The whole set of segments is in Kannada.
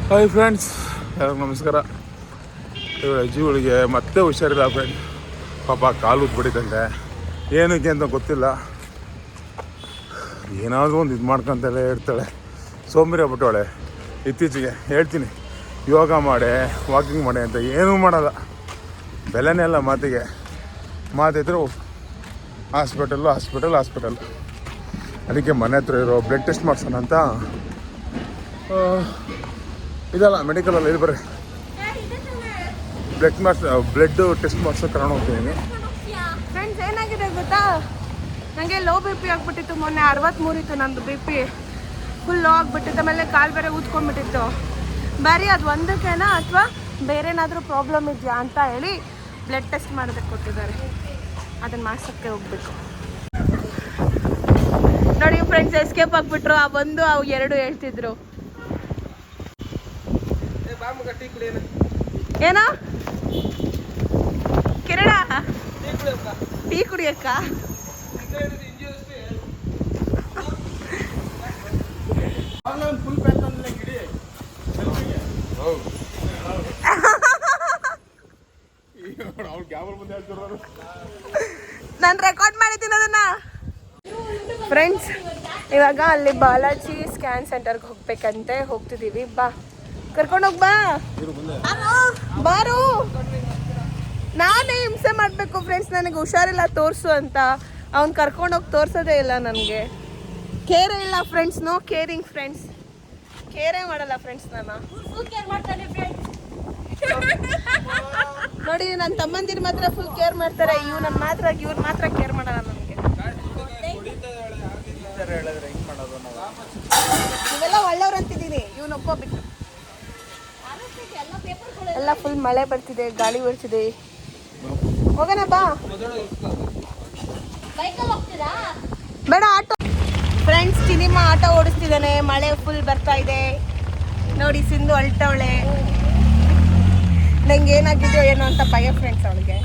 ಹಾಯ್ ಫ್ರೆಂಡ್ಸ್, ಎಲ್ಲರಿಗೂ ನಮಸ್ಕಾರ. ಅಜ್ಜಿಗಳಿಗೆ ಮತ್ತೆ ಹುಷಾರಿಲ್ಲ ಫ್ರೆಂಡ್. ಪಾಪ ಕಾಲು ಉದ್ಬಿಟ್ಟಿದ್ದಂತೆ, ಏನಕ್ಕೆ ಅಂತ ಗೊತ್ತಿಲ್ಲ. ಏನಾದರೂ ಒಂದು ಇದು ಮಾಡ್ಕೊತಲೇ ಇರ್ತಾಳೆ, ಸೋಂಬೇರಿ ಆಗ್ಬಿಟ್ಟವಳೆ. ಇತ್ತೀಚೆಗೆ ಹೇಳ್ತೀನಿ ಯೋಗ ಮಾಡೆ, ವಾಕಿಂಗ್ ಮಾಡಿ ಅಂತ, ಏನೂ ಮಾಡಲ್ಲ. ಬೆಲೆನೇ ಇಲ್ಲ ಮಾತಿಗೆ. ಮಾತಿದ್ರು ಹಾಸ್ಪಿಟಲ್. ಅದಕ್ಕೆ ಮನೆ ಹತ್ರ ಇರೋ ಬ್ಲಡ್ ಟೆಸ್ಟ್ ಮಾಡ್ಸೋಣ ಅಂತ ಇದಲ್ಲ ಮೆಡಿಕಲಲ್ಲಿ ಇದು ಬರ್ರಿ ಬ್ಲಡ್ ಟೆಸ್ಟ್ ಮಾಡ್ಸೋಕೆ ಕರ್ಕೊಂಡು ಹೋಗ್ತಿದ್ದೀನಿ. ಫ್ರೆಂಡ್ಸ್, ಏನಾಗಿದೆ ಗೊತ್ತಾ, ನನಗೆ ಲೋ ಬಿ ಪಿ ಆಗಿಬಿಟ್ಟಿತ್ತು. ಮೊನ್ನೆ 63 ಇತ್ತು ನಂದು ಬಿ ಪಿ, ಫುಲ್ ಲೋ ಆಗಿಬಿಟ್ಟಿತ್ತು. ಆಮೇಲೆ ಕಾಲು ಬೇರೆ ಊದ್ಕೊಂಡ್ಬಿಟ್ಟಿತ್ತು. ಬರೀ ಅದು ಒಂದಕ್ಕೇನಾ ಅಥವಾ ಬೇರೆ ಏನಾದರೂ ಪ್ರಾಬ್ಲಮ್ ಇದೆಯಾ ಅಂತ ಹೇಳಿ ಬ್ಲಡ್ ಟೆಸ್ಟ್ ಮಾಡೋದಕ್ಕೆ ಕೊಟ್ಟಿದ್ದಾರೆ. ಅದನ್ನು ಮಾಡ್ಸೋಕ್ಕೆ ಹೋಗ್ಬೇಕು. ನೋಡಿ ಫ್ರೆಂಡ್ಸ್, ಎಸ್ಕೇಪ್ ಆಗಿಬಿಟ್ರು. ಆ ಒಂದು ಅವು ಎರಡು ಹೇಳ್ತಿದ್ರು. ಏನೋ ಕಿರಣ ಟೀ ಕುಡಿಯಕ್ಕ? ನಾನು ರೆಕಾರ್ಡ್ ಮಾಡಿದ್ದೀನಿ ಅದನ್ನ. ಫ್ರೆಂಡ್ಸ್, ಇವಾಗ ಅಲ್ಲಿ ಬಾಲಾಜಿ ಸ್ಕ್ಯಾನ್ ಸೆಂಟರ್ಗೆ ಹೋಗ್ಬೇಕಂತೆ. ಹೋಗ್ತಿದ್ದೀವಿ, ಬಾ ಕರ್ಕೊಂಡೋಗಿ ಬಾ. ಬಾರು, ನಾನೇ ಹಿಂಸೆ ಮಾಡಬೇಕು ಫ್ರೆಂಡ್ಸ್. ನನಗೆ ಹುಷಾರಿಲ್ಲ, ತೋರಿಸು ಅಂತ. ಅವ್ನು ಕರ್ಕೊಂಡೋಗಿ ತೋರಿಸೋದೇ ಇಲ್ಲ ನನಗೆ. ಕೇರೇ ಇಲ್ಲ ಫ್ರೆಂಡ್ಸ್, ನೋ ಕೇರಿಂಗ್ ಫ್ರೆಂಡ್ಸ್. ಕೇರೇ ಮಾಡಲ್ಲ ಫ್ರೆಂಡ್ಸ್. ನಾನು ನೋಡಿ, ನನ್ನ ತಮ್ಮಂದಿರು ಮಾತ್ರ ಫುಲ್ ಕೇರ್ ಮಾಡ್ತಾರೆ. ಇವ್ರು ಮಾತ್ರ ಕೇರ್ ಮಾಡಲ್ಲ ನನಗೆ. ಇವೆಲ್ಲ ಒಳ್ಳೆಯವ್ರು ಅಂತಿದ್ದೀನಿ, ಇವನೊಬ್ಬ ಬಿಟ್ಟು. ಎಲ್ಲ ಫುಲ್ ಮಳೆ ಬರ್ತಿದೆ, ಗಾಳಿ ಬರ್ತಿದೆ. ಹೋಗೋಣ ಬಾ. ಬೇಡ, ಆಟೋ. ಫ್ರೆಂಡ್ಸ್, ಸಿನಿಮಾ ಆಟೋ ಓಡಿಸ್ತಿದ್ದಾನೆ. ಮಳೆ ಫುಲ್ ಬರ್ತಾ ಇದೆ ನೋಡಿ. ಸಿಂಧು ಅಳ್ತವಳೆ. ನಂಗೆ ಏನಾಗಿದೆಯೋ ಏನೋ ಅಂತ ಭಯ ಫ್ರೆಂಡ್ಸ್ ಅವಳಿಗೆ.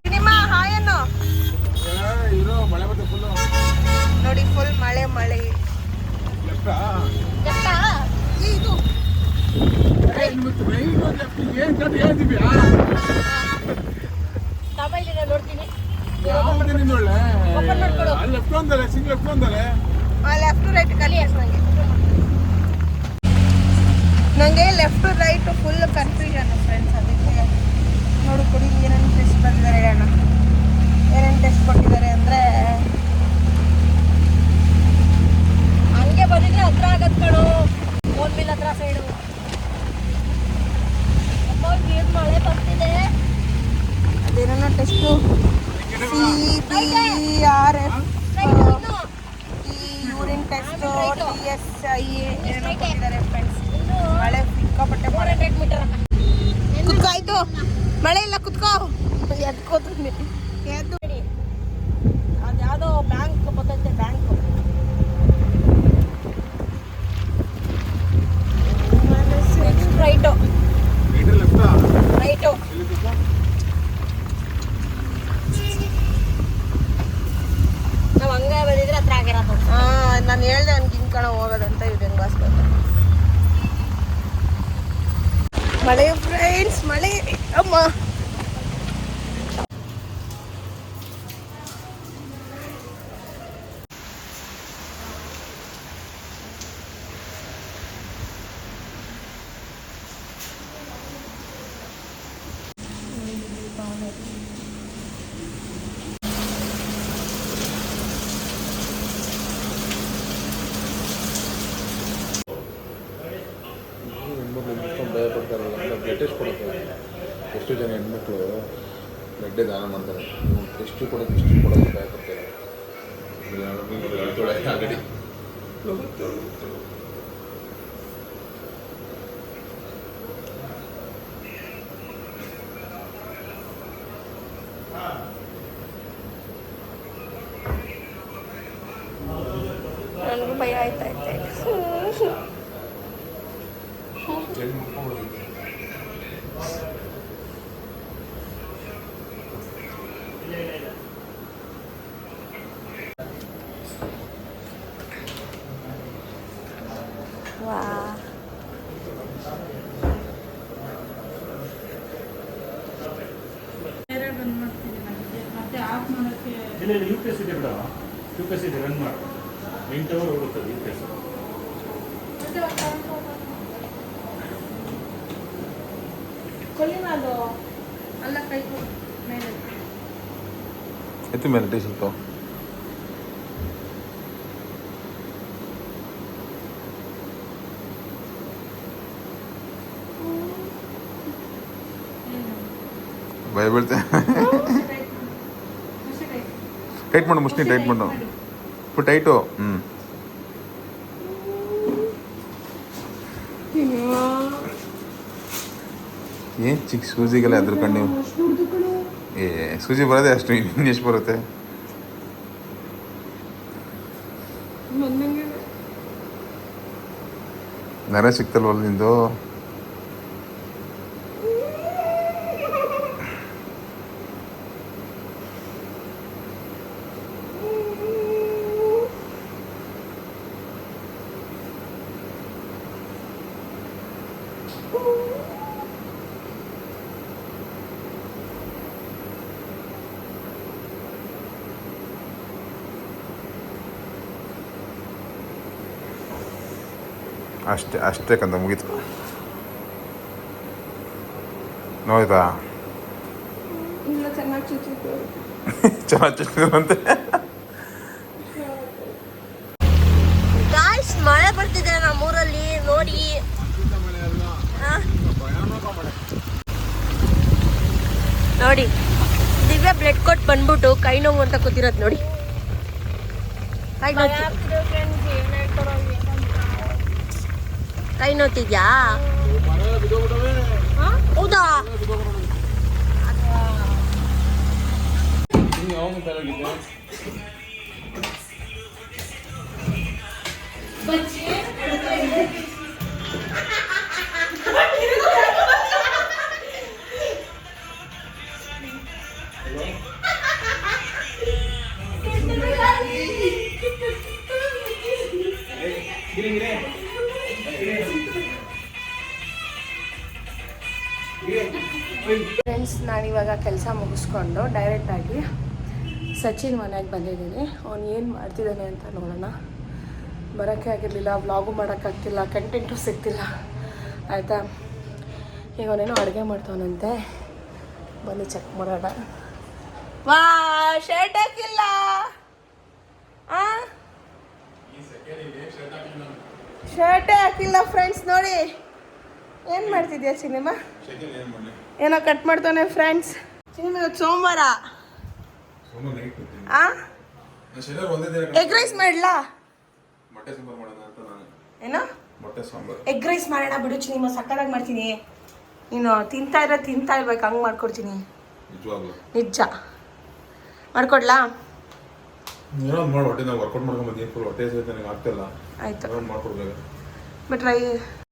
ಸಿನಿಮಾ ಹಾಯೇನೋ ನೋಡಿ, ಫುಲ್ ಮಳೆ. ಇದು ನೋಡ್ತೀನಿ. ಲೆಫ್ಟ್ ರೈಟ್ ಕಲಿಯಸ್ ನಂಗೆ left right full confusion friends. ಅದಕ್ಕೆ ನೋಡು ಕೊಡಿ, ಏನೇನು ಟೆಸ್ಟ್ ಬಂದಿದ್ದಾರೆ ಹೇಳೋಣ. ಏನೇನು ಟೆಸ್ಟ್ ಕೊಟ್ಟಿದ್ದಾರೆ ಅಂದರೆ, ಹಂಗೆ ಬಂದಿದ್ರೆ ಹತ್ರ ಆಗತ್ ಕಣೋ. ಫೋನ್ ಬಿಲ್ ಹತ್ರ ಸೈಡು ಮಳೆ ಬರ್ತಿದೆ. ಅದೇನೋ test CBRF, urine test, TSI ಏನೋ ಕೊಟ್ಟಿದ್ದಾರೆ ಫ್ರೆಂಡ್ಸ್. ಮಳೆ ಸಿಕ್ಕಾಪಟ್ಟೆ. 400 ಮೀಟರ್ ಕುತ್ಕೋ. ಆಯ್ತು, ಮಳೆ ಇಲ್ಲ, ಕುತ್ಕೋ. ಎದ್ಕೋತೀನಿ ಎದ್ದು. ಅದ್ಯಾವುದೋ ಬ್ಯಾಂಕ್ ಬರ್ತೈತೆ, ಬ್ಯಾಂಕ್ ರೈಟು. ನಾವು ಹಂಗೆ ಬಂದಿದ್ರೆ ಹತ್ರ ಆಗಿರೋದು. ನಾನು ಹೇಳ್ದೆ ಅವ್ನಿಗೆ ಹಿಂಗೆ ಕಣ ಹೋಗೋದಂತ. ಇದು ಹೆಂಗೆ ಬಾಸ್ಬೇಕು. ಮಳೆ ಫ್ರೆಂಡ್ಸ್, ಮಳೆ. ಅಮ್ಮ ಬ್ಲಡ್ ಟೆಸ್ಟ್ ಕೊಡೋದು. ಎಷ್ಟು ಜನ ಹೆಣ್ಮಕ್ಳು ಬ್ಲಡ್ಡೇ ದಾನ ಮಾಡ್ತಾರೆ. ಟೆಸ್ಟು ಕೊಡೋದು, ಭಯ ಪಡ್ತಾರೆ. ಆಗಡಿ ನನಗೂ ಭಯ ಆಯ್ತೈತೆ. ಇಲ್ಲ ಯು ಪಿ ಎಸ್ ಇದೆ ಬಿಡ, ಯು ಪಿ ಎಸ್ ಇದೆ ರನ್ ಮಾಡಿ 8 ಅವರ್ ಹೋಗುತ್ತದೆ ಯು ಪಿ ಎಸ್. ಅದು ಅಲ್ಲ ಕೈ ಮೇಲೆ ಎತ್ತಿ ಮೇಲೆ ಟೀ ಸ್ವಲ್ಪ ಭಯ ಬೀಳ್ತೆ. ಟೈಟ್ ಮಾಡು ಮುಷ್ಟಿ, ಟೈಟ್ ಮಾಡು ಫುಲ್ ಟೈಟು. ಏನು ಚಿಕ್ಕ ಸೂಜಿಗೆಲ್ಲ ಎದ್ರಕೊಂಡು ನೀವು ಸೂಜಿ ಬರೋದೇ ಅಷ್ಟು, ಇನ್ನು ಎಷ್ಟು ಬರುತ್ತೆ? ನರ ಸಿಕ್ತಲ್ವಲ್ಲ ನಿಂದು? ಅಷ್ಟೇ ಅಷ್ಟೇ ಕಂದ, ಮುಗೀತು. ನೋಯ್ತಾ? ಇಲ್ಲ, ಚೆನ್ನಾಗಿ ಚುಚ್ಚಿತ್ತು. ಚೆನ್ನಾಗಿ ಚುಚ್ಚಿದಂತೆ. ಗಾಯ್ಸ್, ಮಳೆ ಬರ್ತಿದೆ ನಮ್ಮೂರಲ್ಲಿ ನೋಡಿ. ನೋಡಿ ದಿವ್ಯಾ ಬ್ಲಡ್ ಕೊಟ್ಟು ಬಂದ್ಬಿಟ್ಟು ಕೈ ನೋವು ಅಂತ ಕೂತಿರೋದು ನೋಡಿ. ಕೈ ನೋತಿದ್ಯಾ? ಹೌದಾ? ಫ್ರೆಂಡ್ಸ್, ನಾನಿವಾಗ ಕೆಲಸ ಮುಗಿಸ್ಕೊಂಡು ಡೈರೆಕ್ಟಾಗಿ ಸಚಿನ್ ಮನೆಗೆ ಬಂದಿದ್ದೀನಿ. ಅವ್ನು ಏನು ಮಾಡ್ತಿದ್ದಾನೆ ಅಂತ ನೋಡೋಣ. ಬರೋಕ್ಕೆ ಆಗಿರಲಿಲ್ಲ, ವ್ಲಾಗು ಮಾಡೋಕ್ಕಾಗ್ತಿಲ್ಲ, ಕಂಟೆಂಟು ಸಿಗ್ತಿಲ್ಲ ಆಯಿತಾ. ಈಗ ಅವನೇನೋ ಅಡುಗೆ ಮಾಡ್ತಾವನಂತೆ, ಬಂದು ಚೆಕ್ ಮಾಡೋಣ. ವಾ, ಶರ್ಟ್ ಹಾಕಿಲ್ಲ. ಶರ್ಟೇ ಹಾಕಿಲ್ಲ ಫ್ರೆಂಡ್ಸ್. ನೋಡಿ ಏನು ಮಾಡ್ತಿದ್ಯಾ ಸಿನಿಮಾ? ಏನೋ ಕಟ್ ಮಾಡ್ತಾನೆ ಫ್ರೆಂಡ್ಸ್. ಸಿನಿಮಾ ಸೋಮವಾರ ಎಗ್ ರೈಸ್ ಮಾಡಲಾ? ಏನೋ ಎಗ್ ರೈಸ್ ಮಾಡೋಣ ಬಿಡು ಸಿನಿಮಾ, ಸಕ್ಕತ್ತಾಗಿ ಮಾಡ್ತೀನಿ. ನೀನು ತಿಂತಾ ಇರ್ಬೇಕು, ಹಂಗೆ ಮಾಡ್ಕೊಡ್ತೀನಿ. ನಿಜ ಮಾಡ್ಕೊಡ್ಲಾ? ವರ್ಕೌಟ್ ಮಾಡ್ಕೊಂಡ್ ಬಂದಿ, ಫುಲ್ ಹೊಟ್ಟೆ ಆಗ್ತಿಲ್ಲ. ಆಯ್ತು ಮಾಡ್ಕೊಡ್ಬೇಕು. ಬಟ್